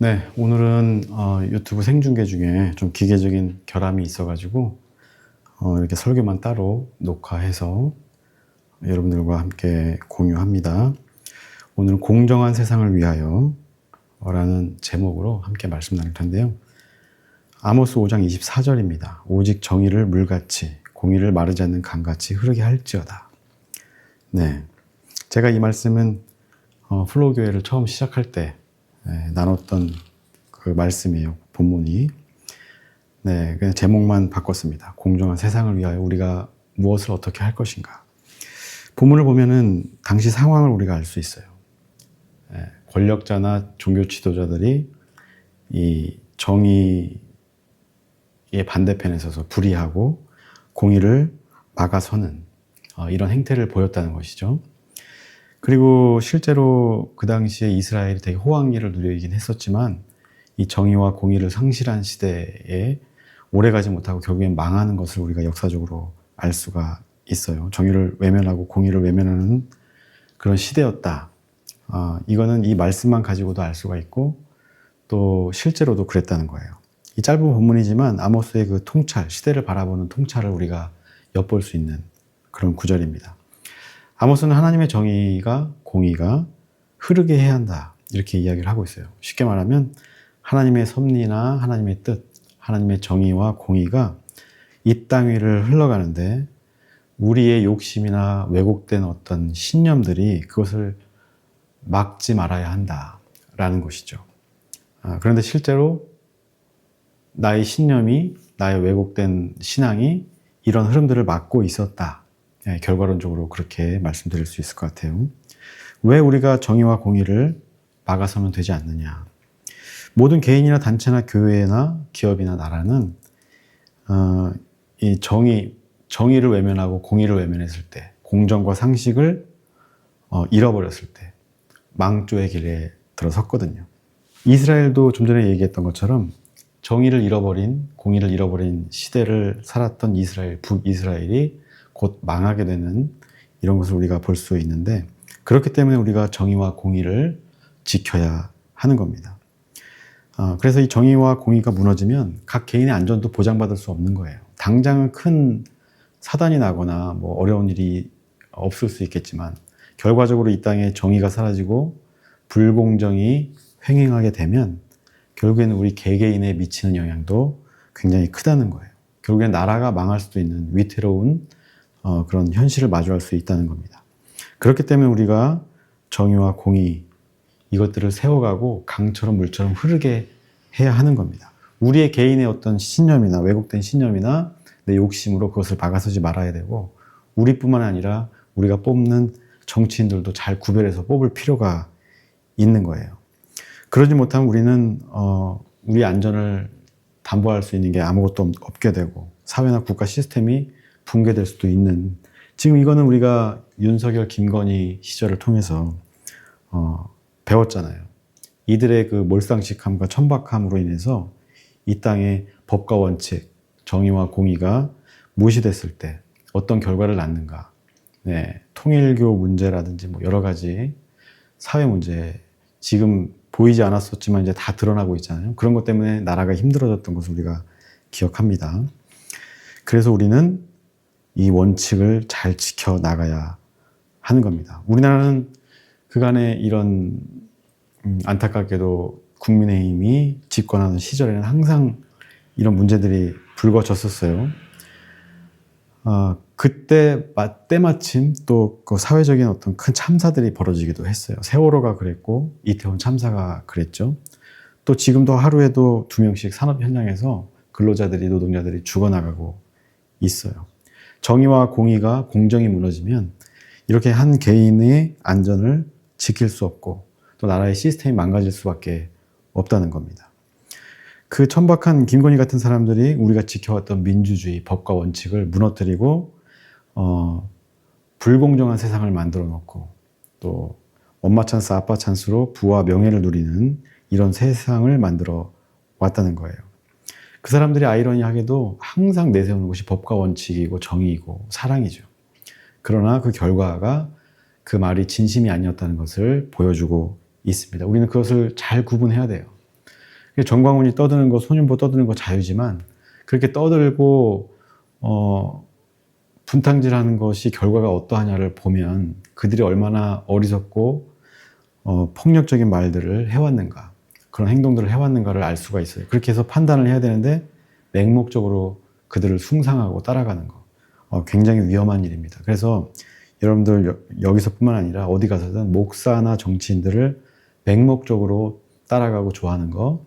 네, 오늘은 유튜브 생중계 중에 좀 기계적인 결함이 있어가지고 이렇게 설교만 따로 녹화해서 여러분들과 함께 공유합니다. 오늘은 공정한 세상을 위하여 라는 제목으로 함께 말씀 나눌 텐데요. 아모스 5장 24절입니다. 오직 정의를 물같이 공의를 마르지 않는 강같이 흐르게 할지어다. 네, 제가 이 말씀은 플로우 교회를 처음 시작할 때 나눴던 그 말씀이에요. 본문이. 네, 그냥 제목만 바꿨습니다. 공정한 세상을 위하여 우리가 무엇을 어떻게 할 것인가. 본문을 보면은 당시 상황을 우리가 알 수 있어요. 권력자나 종교 지도자들이 이 정의의 반대편에 서서 불의하고 공의를 막아서는 이런 행태를 보였다는 것이죠. 그리고 실제로 그 당시에 이스라엘이 되게 호황기를 누리긴 했었지만 이 정의와 공의를 상실한 시대에 오래가지 못하고 결국엔 망하는 것을 우리가 역사적으로 알 수가 있어요. 정의를 외면하고 공의를 외면하는 그런 시대였다. 이거는 이 말씀만 가지고도 알 수가 있고 또 실제로도 그랬다는 거예요. 이 짧은 본문이지만 아모스의 그 통찰, 시대를 바라보는 통찰을 우리가 엿볼 수 있는 그런 구절입니다. 아모스는 하나님의 정의가 공의가 흐르게 해야 한다 이렇게 이야기를 하고 있어요. 쉽게 말하면 하나님의 섭리나 하나님의 뜻, 하나님의 정의와 공의가 이 땅 위를 흘러가는데 우리의 욕심이나 왜곡된 어떤 신념들이 그것을 막지 말아야 한다라는 것이죠. 그런데 실제로 나의 신념이, 나의 왜곡된 신앙이 이런 흐름들을 막고 있었다. 결과론적으로 그렇게 말씀드릴 수 있을 것 같아요. 왜 우리가 정의와 공의를 막아서면 되지 않느냐. 모든 개인이나 단체나 교회나 기업이나 나라는 이 정의를 외면하고 공의를 외면했을 때, 공정과 상식을 잃어버렸을 때 망조의 길에 들어섰거든요. 이스라엘도 좀 전에 얘기했던 것처럼 정의를 잃어버린, 공의를 잃어버린 시대를 살았던 이스라엘, 북이스라엘이 곧 망하게 되는 이런 것을 우리가 볼 수 있는데 그렇기 때문에 우리가 정의와 공의를 지켜야 하는 겁니다. 그래서 이 정의와 공의가 무너지면 각 개인의 안전도 보장받을 수 없는 거예요. 당장은 큰 사단이 나거나 뭐 어려운 일이 없을 수 있겠지만 결과적으로 이 땅에 정의가 사라지고 불공정이 횡행하게 되면 결국에는 우리 개개인에 미치는 영향도 굉장히 크다는 거예요. 결국엔 나라가 망할 수도 있는 위태로운 그런 현실을 마주할 수 있다는 겁니다. 그렇기 때문에 우리가 정의와 공의 이것들을 세워가고 강처럼 물처럼 흐르게 해야 하는 겁니다. 우리의 개인의 어떤 신념이나 왜곡된 신념이나 내 욕심으로 그것을 막아서지 말아야 되고 우리뿐만 아니라 우리가 뽑는 정치인들도 잘 구별해서 뽑을 필요가 있는 거예요. 그러지 못하면 우리는 우리 안전을 담보할 수 있는 게 아무것도 없게 되고 사회나 국가 시스템이 붕괴될 수도 있는 지금 이거는 우리가 윤석열, 김건희 시절을 통해서 배웠잖아요. 이들의 그 몰상식함과 천박함으로 인해서 이 땅의 법과 원칙, 정의와 공의가 무시됐을 때 어떤 결과를 낳는가. 네, 통일교 문제라든지 뭐 여러 가지 사회 문제 지금 보이지 않았었지만 이제 다 드러나고 있잖아요. 그런 것 때문에 나라가 힘들어졌던 것을 우리가 기억합니다. 그래서 우리는 이 원칙을 잘 지켜나가야 하는 겁니다. 우리나라는 그간에 이런 안타깝게도 국민의힘이 집권하는 시절에는 항상 이런 문제들이 불거졌었어요. 그때 때마침 또 그 사회적인 어떤 큰 참사들이 벌어지기도 했어요. 세월호가 그랬고 이태원 참사가 그랬죠. 또 지금도 하루에도 2명씩 산업 현장에서 근로자들이 노동자들이 죽어나가고 있어요. 정의와 공의가 공정이 무너지면 이렇게 한 개인의 안전을 지킬 수 없고 또 나라의 시스템이 망가질 수밖에 없다는 겁니다. 그 천박한 김건희 같은 사람들이 우리가 지켜왔던 민주주의, 법과 원칙을 무너뜨리고 불공정한 세상을 만들어 놓고 또 엄마 찬스, 아빠 찬스로 부와 명예를 누리는 이런 세상을 만들어 왔다는 거예요. 그 사람들이 아이러니하게도 항상 내세우는 것이 법과 원칙이고 정의이고 사랑이죠. 그러나 그 결과가 그 말이 진심이 아니었다는 것을 보여주고 있습니다. 우리는 그것을 잘 구분해야 돼요. 정광훈이 떠드는 거, 손윤보 떠드는 거 자유지만 그렇게 떠들고 분탕질하는 것이 결과가 어떠하냐를 보면 그들이 얼마나 어리석고 폭력적인 말들을 해왔는가, 그런 행동들을 해왔는가를 알 수가 있어요. 그렇게 해서 판단을 해야 되는데 맹목적으로 그들을 숭상하고 따라가는 거 굉장히 위험한 일입니다. 그래서 여러분들 여기서뿐만 아니라 어디 가서든 목사나 정치인들을 맹목적으로 따라가고 좋아하는 거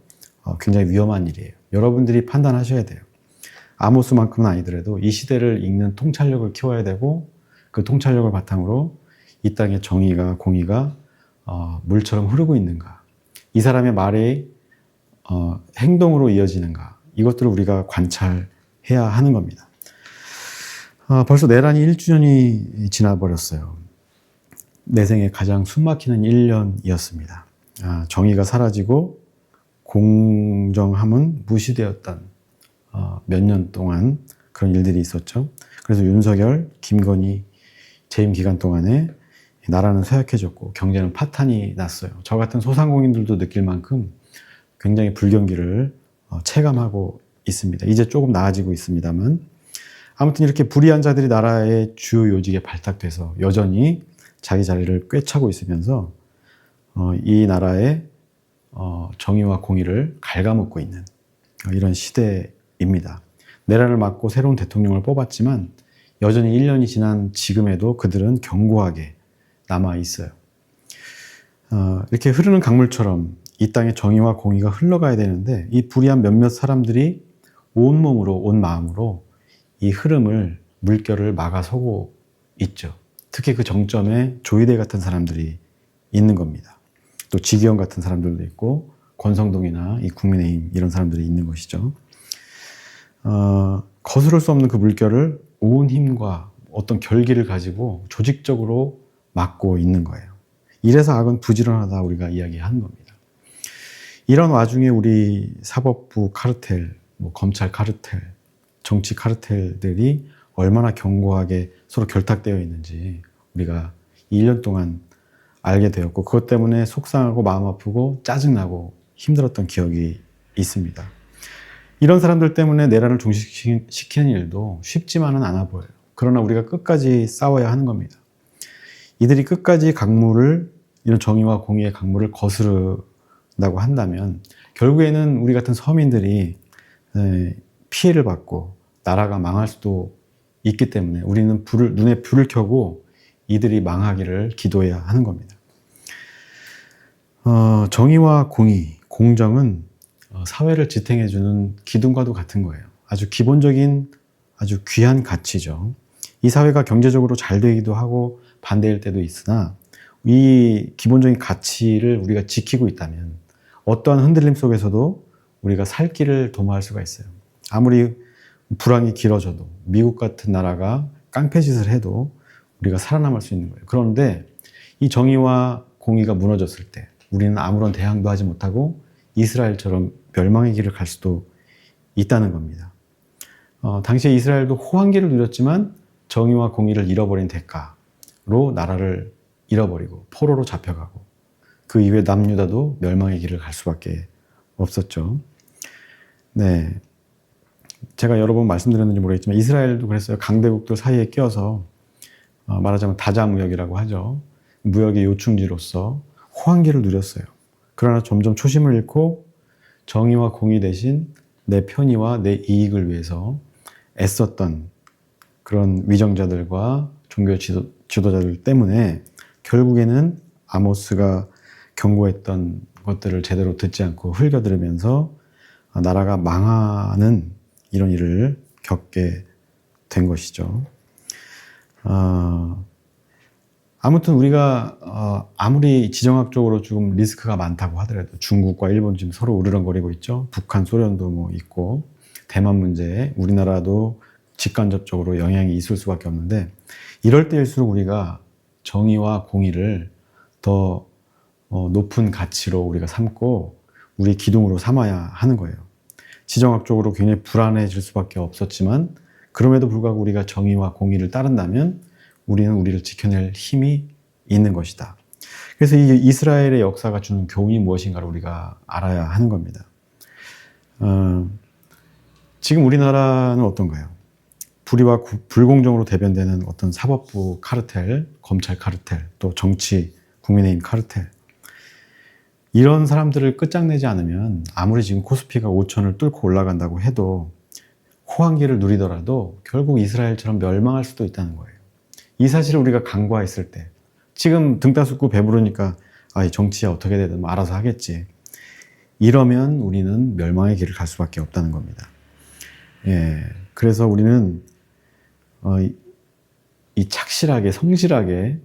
굉장히 위험한 일이에요. 여러분들이 판단하셔야 돼요. 아모스만큼은 아니더라도 이 시대를 읽는 통찰력을 키워야 되고 그 통찰력을 바탕으로 이 땅의 정의가, 공의가 물처럼 흐르고 있는가, 이 사람의 말이 행동으로 이어지는가, 이것들을 우리가 관찰해야 하는 겁니다. 벌써 내란이 1주년이 지나버렸어요. 내 생에 가장 숨막히는 1년이었습니다. 정의가 사라지고 공정함은 무시되었던 몇 년 동안 그런 일들이 있었죠. 그래서 윤석열, 김건희 재임 기간 동안에 나라는 쇠약해졌고 경제는 파탄이 났어요. 저 같은 소상공인들도 느낄 만큼 굉장히 불경기를 체감하고 있습니다. 이제 조금 나아지고 있습니다만, 아무튼 이렇게 불의한 자들이 나라의 주요 요직에 발탁돼서 여전히 자기 자리를 꿰차고 있으면서 이 나라의 정의와 공의를 갉아먹고 있는 이런 시대입니다. 내란을 막고 새로운 대통령을 뽑았지만 여전히 1년이 지난 지금에도 그들은 견고하게 남아 있어요. 이렇게 흐르는 강물처럼 이 땅의 정의와 공의가 흘러가야 되는데 이 불의한 몇몇 사람들이 온몸으로, 온 마음으로 이 흐름을, 물결을 막아서고 있죠. 특히 그 정점에 조이대 같은 사람들이 있는 겁니다. 또 지기현 같은 사람들도 있고 권성동이나 이 국민의힘 이런 사람들이 있는 것이죠. 거스를 수 없는 그 물결을 온 힘과 어떤 결기를 가지고 조직적으로 막고 있는 거예요. 이래서 악은 부지런하다 우리가 이야기하는 겁니다. 이런 와중에 우리 사법부 카르텔, 검찰 카르텔, 정치 카르텔들이 얼마나 견고하게 서로 결탁되어 있는지 우리가 1년 동안 알게 되었고, 그것 때문에 속상하고 마음 아프고 짜증나고 힘들었던 기억이 있습니다. 이런 사람들 때문에 내란을 종식시키는 일도 쉽지만은 않아 보여요. 그러나 우리가 끝까지 싸워야 하는 겁니다. 이들이 끝까지 강물을, 이런 정의와 공의의 강물을 거스른다고 한다면 결국에는 우리 같은 서민들이 피해를 받고 나라가 망할 수도 있기 때문에 우리는 눈에 불을 켜고 이들이 망하기를 기도해야 하는 겁니다. 정의와 공의, 공정은 사회를 지탱해주는 기둥과도 같은 거예요. 아주 기본적인, 아주 귀한 가치죠. 이 사회가 경제적으로 잘 되기도 하고 반대일 때도 있으나 이 기본적인 가치를 우리가 지키고 있다면 어떠한 흔들림 속에서도 우리가 살 길을 도모할 수가 있어요. 아무리 불황이 길어져도, 미국 같은 나라가 깡패짓을 해도 우리가 살아남을 수 있는 거예요. 그런데 이 정의와 공의가 무너졌을 때 우리는 아무런 대항도 하지 못하고 이스라엘처럼 멸망의 길을 갈 수도 있다는 겁니다. 당시에 이스라엘도 호황기를 누렸지만 정의와 공의를 잃어버린 대가로 나라를 잃어버리고 포로로 잡혀가고 그 이후에 남유다도 멸망의 길을 갈 수밖에 없었죠. 네, 제가 여러 번 말씀드렸는지 모르겠지만 이스라엘도 그랬어요. 강대국들 사이에 껴서 말하자면 다자무역이라고 하죠. 무역의 요충지로서 호황기를 누렸어요. 그러나 점점 초심을 잃고 정의와 공의 대신 내 편의와 내 이익을 위해서 애썼던 그런 위정자들과 종교 지도자들 때문에 결국에는 아모스가 경고했던 것들을 제대로 듣지 않고 흘겨들으면서 나라가 망하는 이런 일을 겪게 된 것이죠. 아무튼 우리가 아무리 지정학적으로 조금 리스크가 많다고 하더라도 중국과 일본 지금 서로 으르렁거리고 있죠. 북한, 소련도 있고 대만 문제에 우리나라도 직간접적으로 영향이 있을 수밖에 없는데 이럴 때일수록 우리가 정의와 공의를 더 높은 가치로 우리가 삼고 우리 기둥으로 삼아야 하는 거예요. 지정학적으로 굉장히 불안해질 수밖에 없었지만 그럼에도 불구하고 우리가 정의와 공의를 따른다면 우리는 우리를 지켜낼 힘이 있는 것이다. 그래서 이 이스라엘의 역사가 주는 교훈이 무엇인가를 우리가 알아야 하는 겁니다. 지금 우리나라는 어떤가요? 불의와 불공정으로 대변되는 어떤 사법부 카르텔, 검찰 카르텔, 또 정치, 국민의힘 카르텔. 이런 사람들을 끝장내지 않으면 아무리 지금 코스피가 5천을 뚫고 올라간다고 해도 호황기를 누리더라도 결국 이스라엘처럼 멸망할 수도 있다는 거예요. 이 사실을 우리가 간과했을 때, 지금 등 따숩고 배부르니까 이 정치야 어떻게 되든 뭐 알아서 하겠지. 이러면 우리는 멸망의 길을 갈 수밖에 없다는 겁니다. 예, 그래서 우리는 이 착실하게, 성실하게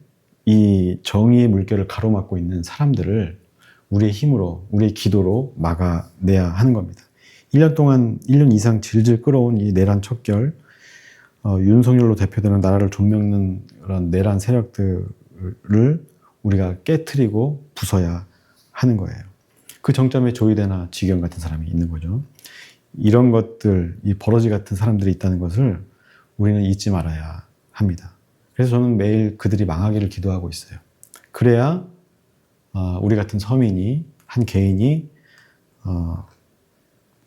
이 정의의 물결을 가로막고 있는 사람들을 우리의 힘으로, 우리의 기도로 막아내야 하는 겁니다. 1년 동안, 1년 이상 질질 끌어온 이 내란 척결, 윤석열로 대표되는 나라를 좀먹는 그런 내란 세력들을 우리가 깨트리고 부숴야 하는 거예요. 그 정점에 조이대나 지경 같은 사람이 있는 거죠. 이런 것들, 이 버러지 같은 사람들이 있다는 것을 우리는 잊지 말아야 합니다. 그래서 저는 매일 그들이 망하기를 기도하고 있어요. 그래야 우리 같은 서민이, 한 개인이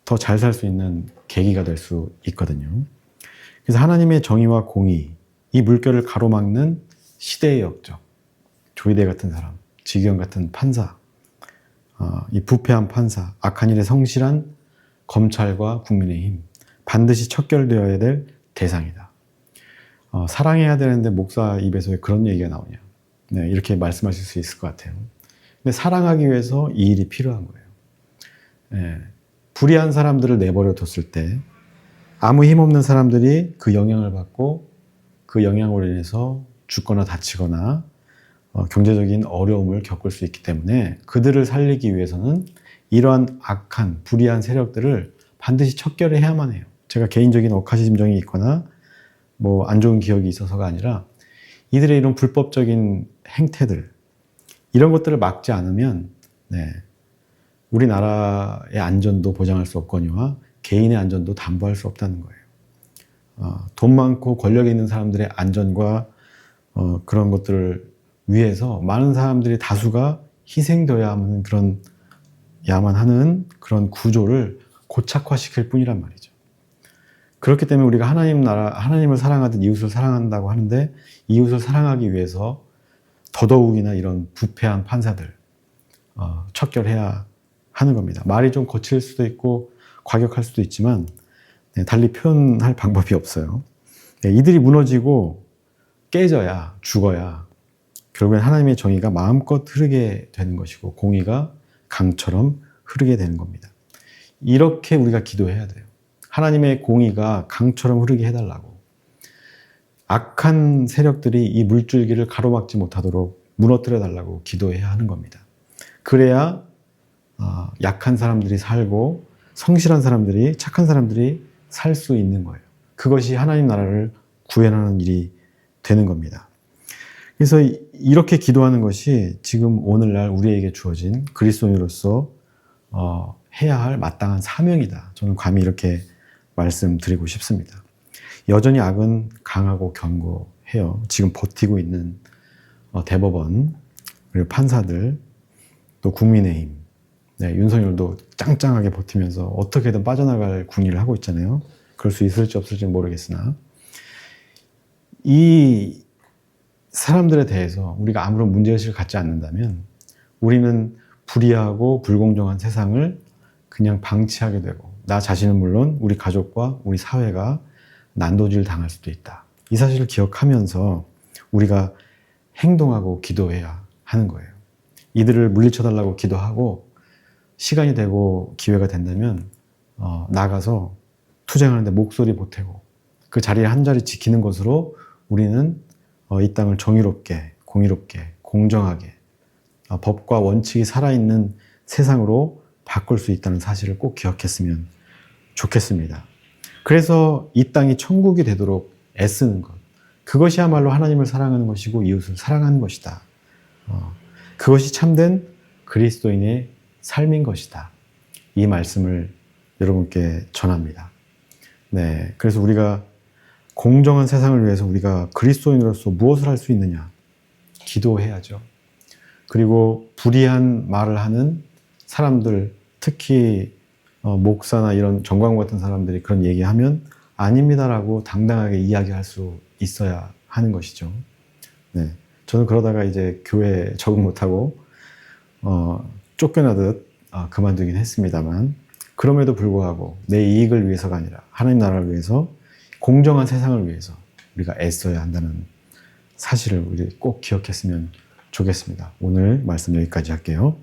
더 잘 살 수 있는 계기가 될 수 있거든요. 그래서 하나님의 정의와 공의, 이 물결을 가로막는 시대의 역적, 조이대 같은 사람, 지경 같은 판사, 이 부패한 판사, 악한 일에 성실한 검찰과 국민의힘, 반드시 척결되어야 될 대상이다. 사랑해야 되는데 목사 입에서 왜 그런 얘기가 나오냐. 네, 이렇게 말씀하실 수 있을 것 같아요. 근데 사랑하기 위해서 이 일이 필요한 거예요. 네, 불의한 사람들을 내버려 뒀을 때 아무 힘없는 사람들이 그 영향을 받고 그 영향으로 인해서 죽거나 다치거나 경제적인 어려움을 겪을 수 있기 때문에 그들을 살리기 위해서는 이러한 악한 불의한 세력들을 반드시 척결해야만 해요. 제가 개인적인 억하심정이 있거나 뭐 안 좋은 기억이 있어서가 아니라 이들의 이런 불법적인 행태들, 이런 것들을 막지 않으면 우리나라의 안전도 보장할 수 없거니와 개인의 안전도 담보할 수 없다는 거예요. 돈 많고 권력이 있는 사람들의 안전과 그런 것들을 위해서 많은 사람들이 다수가 희생되어야만 하는 그런 구조를 고착화시킬 뿐이란 말이죠. 그렇기 때문에 우리가 하나님을 사랑하듯 이웃을 사랑한다고 하는데 이웃을 사랑하기 위해서 더더욱이나 이런 부패한 판사들 척결해야 하는 겁니다. 말이 좀 거칠 수도 있고 과격할 수도 있지만 달리 표현할 방법이 없어요. 이들이 무너지고 깨져야, 죽어야 결국엔 하나님의 정의가 마음껏 흐르게 되는 것이고 공의가 강처럼 흐르게 되는 겁니다. 이렇게 우리가 기도해야 돼요. 하나님의 공의가 강처럼 흐르게 해달라고. 악한 세력들이 이 물줄기를 가로막지 못하도록 무너뜨려 달라고 기도해야 하는 겁니다. 그래야 약한 사람들이 살고 성실한 사람들이, 착한 사람들이 살 수 있는 거예요. 그것이 하나님 나라를 구현하는 일이 되는 겁니다. 그래서 이렇게 기도하는 것이 지금 오늘날 우리에게 주어진 그리스도인으로서 해야 할 마땅한 사명이다. 저는 감히 이렇게 말씀드리고 싶습니다. 여전히 악은 강하고 견고해요. 지금 버티고 있는 대법원, 그리고 판사들, 또 국민의힘, 윤석열도 짱짱하게 버티면서 어떻게든 빠져나갈 궁리를 하고 있잖아요. 그럴 수 있을지 없을지 모르겠으나 이 사람들에 대해서 우리가 아무런 문제의식을 갖지 않는다면 우리는 불의하고 불공정한 세상을 그냥 방치하게 되고 나 자신은 물론 우리 가족과 우리 사회가 난도질 당할 수도 있다. 이 사실을 기억하면서 우리가 행동하고 기도해야 하는 거예요. 이들을 물리쳐달라고 기도하고 시간이 되고 기회가 된다면 나가서 투쟁하는데 목소리 보태고 그 자리에 한 자리 지키는 것으로 우리는 이 땅을 정의롭게, 공의롭게, 공정하게 법과 원칙이 살아있는 세상으로 바꿀 수 있다는 사실을 꼭 기억했으면 좋겠습니다. 그래서 이 땅이 천국이 되도록 애쓰는 것, 그것이야말로 하나님을 사랑하는 것이고 이웃을 사랑하는 것이다. 그것이 참된 그리스도인의 삶인 것이다. 이 말씀을 여러분께 전합니다. 그래서 우리가 공정한 세상을 위해서 우리가 그리스도인으로서 무엇을 할 수 있느냐? 기도해야죠. 그리고 불의한 말을 하는 사람들, 특히 목사나 이런 정광훈 같은 사람들이 그런 얘기하면 아닙니다라고 당당하게 이야기할 수 있어야 하는 것이죠. 네. 저는 그러다가 이제 교회에 적응 못하고 쫓겨나듯 그만두긴 했습니다만, 그럼에도 불구하고 내 이익을 위해서가 아니라 하나님 나라를 위해서, 공정한 세상을 위해서 우리가 애써야 한다는 사실을 우리 꼭 기억했으면 좋겠습니다. 오늘 말씀 여기까지 할게요.